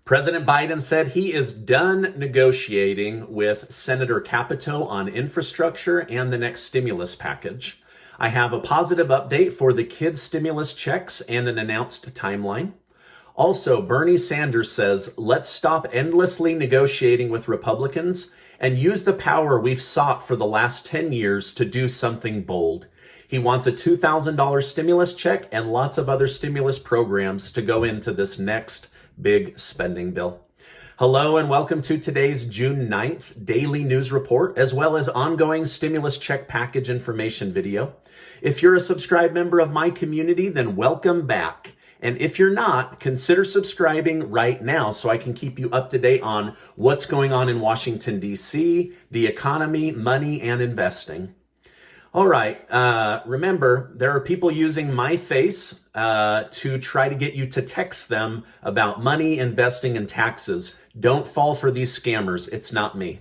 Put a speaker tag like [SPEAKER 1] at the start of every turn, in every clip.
[SPEAKER 1] President Biden said he is done negotiating with Senator Capito on infrastructure and the next stimulus package. I have a positive update for the kids' stimulus checks and an announced timeline. Also, Bernie Sanders says, let's stop endlessly negotiating with Republicans and use the power we've sought for the last 10 years to do something bold. He wants a $2,000 stimulus check and lots of other stimulus programs to go into this next big spending bill. Hello and welcome to today's June 9th daily news report, as well as ongoing stimulus check package information video. If you're a subscribed member of my community, then welcome back. And if you're not, consider subscribing right now so I can keep you up to date on what's going on in Washington, D.C., the economy, money, and investing. All right, remember, there are people using my face to try to get you to text them about money, investing, and taxes. Don't fall for these scammers. It's not me.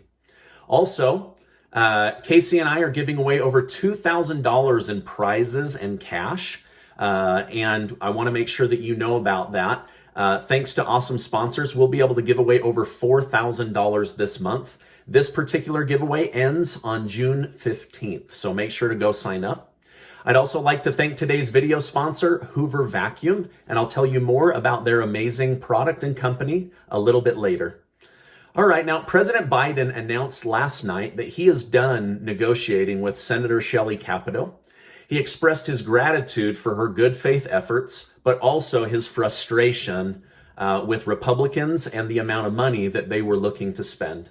[SPEAKER 1] Also, Casey and I are giving away over $2,000 in prizes and cash, and I want to make sure that you know about that. Thanks to awesome sponsors, we'll be able to give away over $4,000 this month. This particular giveaway ends on June 15th, so make sure to go sign up. I'd also like to thank today's video sponsor, Hoover Vacuum, and I'll tell you more about their amazing product and company a little bit later. All right, now President Biden announced last night that he is done negotiating with Senator Shelley Capito. He expressed his gratitude for her good faith efforts, but also his frustration with Republicans and the amount of money that they were looking to spend.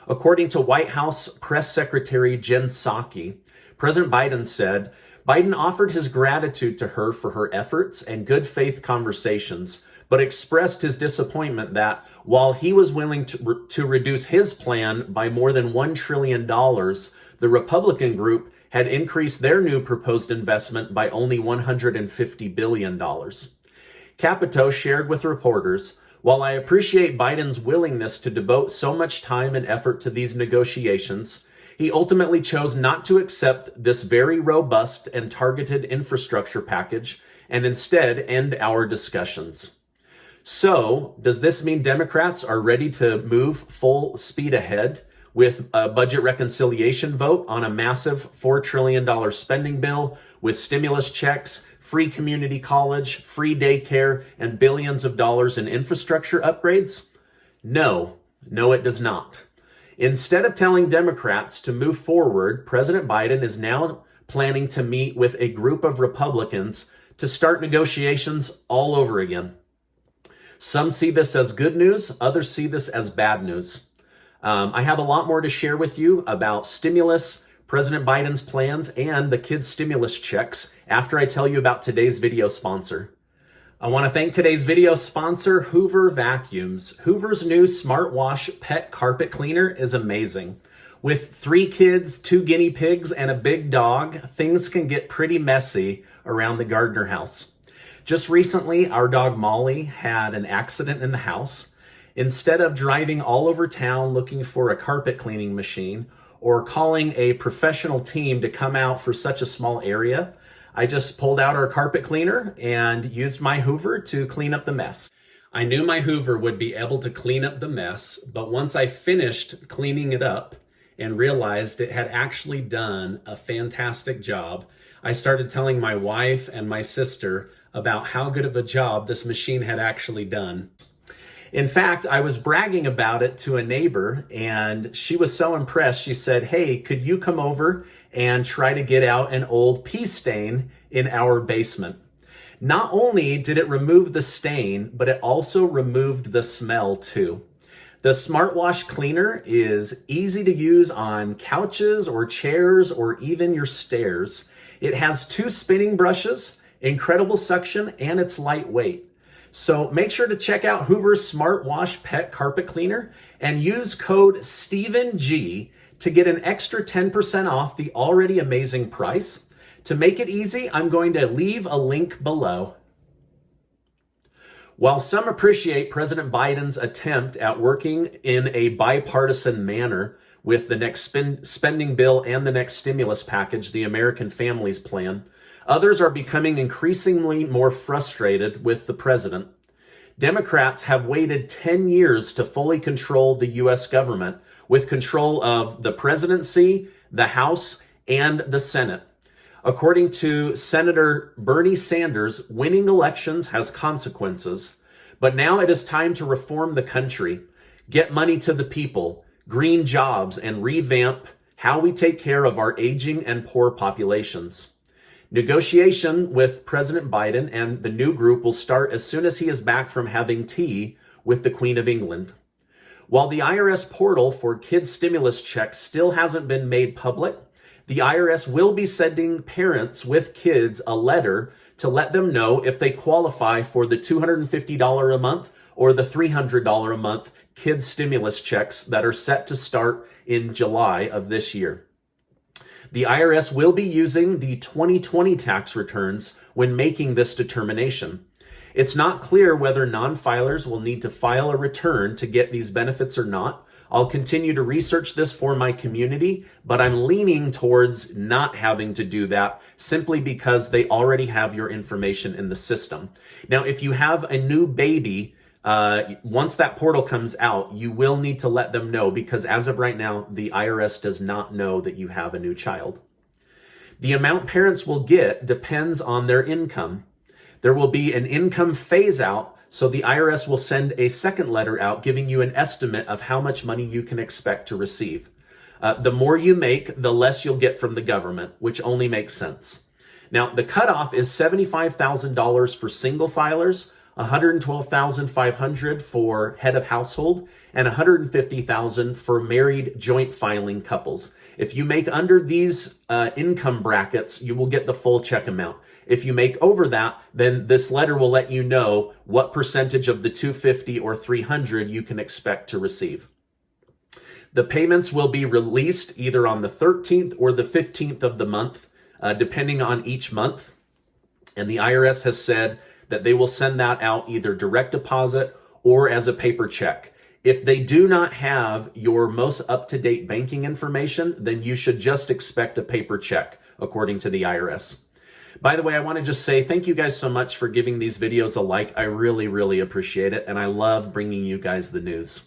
[SPEAKER 1] According to White House Press Secretary Jen Psaki, President Biden said, Biden offered his gratitude to her for her efforts and good faith conversations, but expressed his disappointment that while he was willing to reduce his plan by more than $1 trillion, the Republican group had increased their new proposed investment by only $150 billion. Capito shared with reporters, while I appreciate Biden's willingness to devote so much time and effort to these negotiations, he ultimately chose not to accept this very robust and targeted infrastructure package and instead end our discussions. So, does this mean Democrats are ready to move full speed ahead with a budget reconciliation vote on a massive $4 trillion spending bill with stimulus checks, free community college, free daycare, and billions of dollars in infrastructure upgrades? No, it does not. Instead of telling Democrats to move forward, President Biden is now planning to meet with a group of Republicans to start negotiations all over again. Some see this as good news, others see this as bad news. I have a lot more to share with you about stimulus, President Biden's plans, and the kids' stimulus checks after I tell you about today's video sponsor. I want to thank today's video sponsor, Hoover Vacuums. Hoover's new Smart Wash pet carpet cleaner is amazing. With 3 kids, 2 guinea pigs, and a big dog, things can get pretty messy around the Gardner house. Just recently, our dog Molly had an accident in the house. Instead of driving all over town looking for a carpet cleaning machine or calling a professional team to come out for such a small area, I just pulled out our carpet cleaner and used my Hoover to clean up the mess. I knew my Hoover would be able to clean up the mess, but once I finished cleaning it up and realized it had actually done a fantastic job, I started telling my wife and my sister about how good of a job this machine had actually done. In fact, I was bragging about it to a neighbor, and she was so impressed. She said, hey, could you come over and try to get out an old pee stain in our basement? Not only did it remove the stain, but it also removed the smell too. The Smart Wash cleaner is easy to use on couches or chairs or even your stairs. It has 2 spinning brushes, incredible suction, and it's lightweight. So make sure to check out Hoover's Smart Wash Pet Carpet Cleaner and use code StephenG to get an extra 10% off the already amazing price. To make it easy, I'm going to leave a link below. While some appreciate President Biden's attempt at working in a bipartisan manner with the next spending bill and the next stimulus package, the American Families Plan, others are becoming increasingly more frustrated with the president. Democrats have waited 10 years to fully control the U.S. government with control of the presidency, the House, and the Senate. According to Senator Bernie Sanders, winning elections has consequences. But now it is time to reform the country, get money to the people, green jobs, and revamp how we take care of our aging and poor populations. Negotiation with President Biden and the new group will start as soon as he is back from having tea with the Queen of England. While the IRS portal for kids' stimulus checks still hasn't been made public, the IRS will be sending parents with kids a letter to let them know if they qualify for the $250 a month or the $300 a month kids' stimulus checks that are set to start in July of this year. The IRS will be using the 2020 tax returns when making this determination. It's not clear whether non-filers will need to file a return to get these benefits or not. I'll continue to research this for my community, but I'm leaning towards not having to do that simply because they already have your information in the system. Now, if you have a new baby, once that portal comes out, you will need to let them know because as of right now, the IRS does not know that you have a new child. The amount parents will get depends on their income. There will be an income phase out, so the IRS will send a second letter out giving you an estimate of how much money you can expect to receive. The more you make, the less you'll get from the government, which only makes sense. Now, the cutoff is $75,000 for single filers, $112,500 for head of household, and $150,000 for married joint filing couples. If you make under these income brackets, you will get the full check amount. If you make over that, then this letter will let you know what percentage of the $250 or $300 you can expect to receive. The payments will be released either on the 13th or the 15th of the month, depending on each month. And the IRS has said that they will send that out either direct deposit or as a paper check. If they do not have your most up-to-date banking information, then you should just expect a paper check, according to the IRS. By the way, I want to just say thank you guys so much for giving these videos a like. I really, really appreciate it, and I love bringing you guys the news.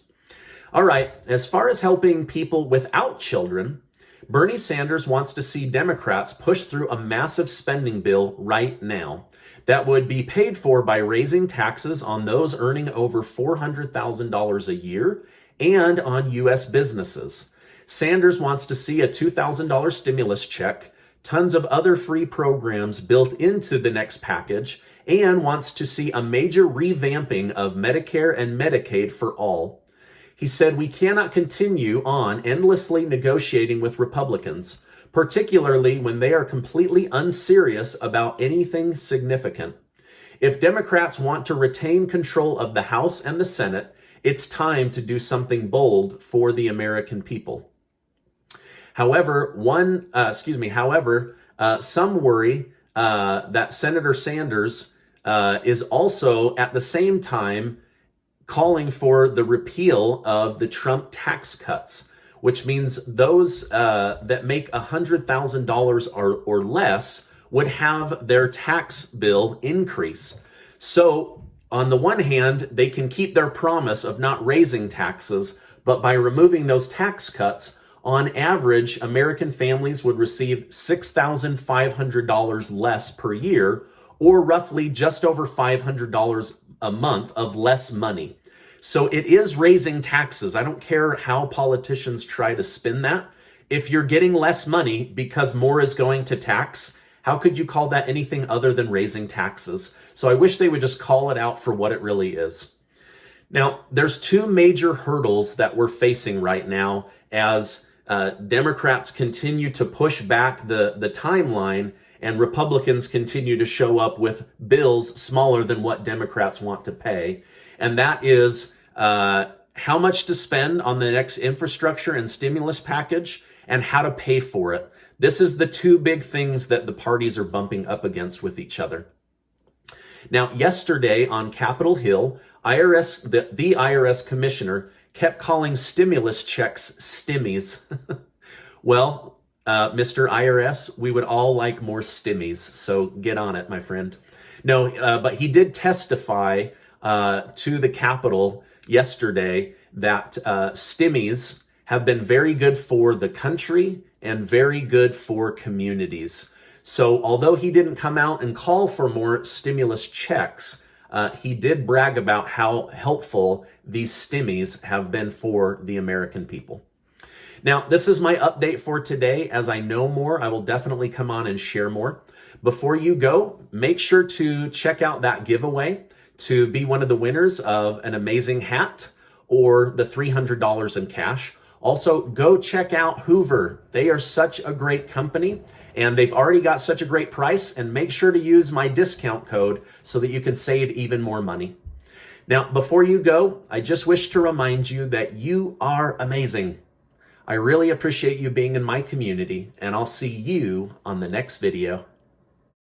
[SPEAKER 1] All right, as far as helping people without children, Bernie Sanders wants to see Democrats push through a massive spending bill right now that would be paid for by raising taxes on those earning over $400,000 a year and on U.S. businesses. Sanders wants to see a $2,000 stimulus check, tons of other free programs built into the next package, and wants to see a major revamping of Medicare and Medicaid for all. He said we cannot continue on endlessly negotiating with Republicans, particularly when they are completely unserious about anything significant. If Democrats want to retain control of the House and the Senate, it's time to do something bold for the American people. However, some worry that Senator Sanders is also at the same time calling for the repeal of the Trump tax cuts, which means those that make $100,000 or less would have their tax bill increase. So on the one hand, they can keep their promise of not raising taxes, but by removing those tax cuts, on average, American families would receive $6,500 less per year, or roughly just over $500 a month of less money. So it is raising taxes. I don't care how politicians try to spin that. If you're getting less money because more is going to tax, how could you call that anything other than raising taxes? So I wish they would just call it out for what it really is. Now, there's two major hurdles that we're facing right now as Democrats continue to push back the timeline and Republicans continue to show up with bills smaller than what Democrats want to pay. And that is how much to spend on the next infrastructure and stimulus package and how to pay for it. This is the two big things that the parties are bumping up against with each other. Now, yesterday on Capitol Hill, the IRS commissioner kept calling stimulus checks stimmies. Well, Mr. IRS, we would all like more stimmies, so get on it, my friend. No, but he did testify to the Capitol yesterday that stimmies have been very good for the country and very good for communities. So although he didn't come out and call for more stimulus checks, he did brag about how helpful these stimmies have been for the American people. Now, this is my update for today. As I know more, I will definitely come on and share more. Before you go, make sure to check out that giveaway to be one of the winners of an amazing hat or the $300 in cash. Also, go check out Hoover. They are such a great company and they've already got such a great price, and make sure to use my discount code so that you can save even more money. Now, before you go, I just wish to remind you that you are amazing. I really appreciate you being in my community, and I'll see you on the next video.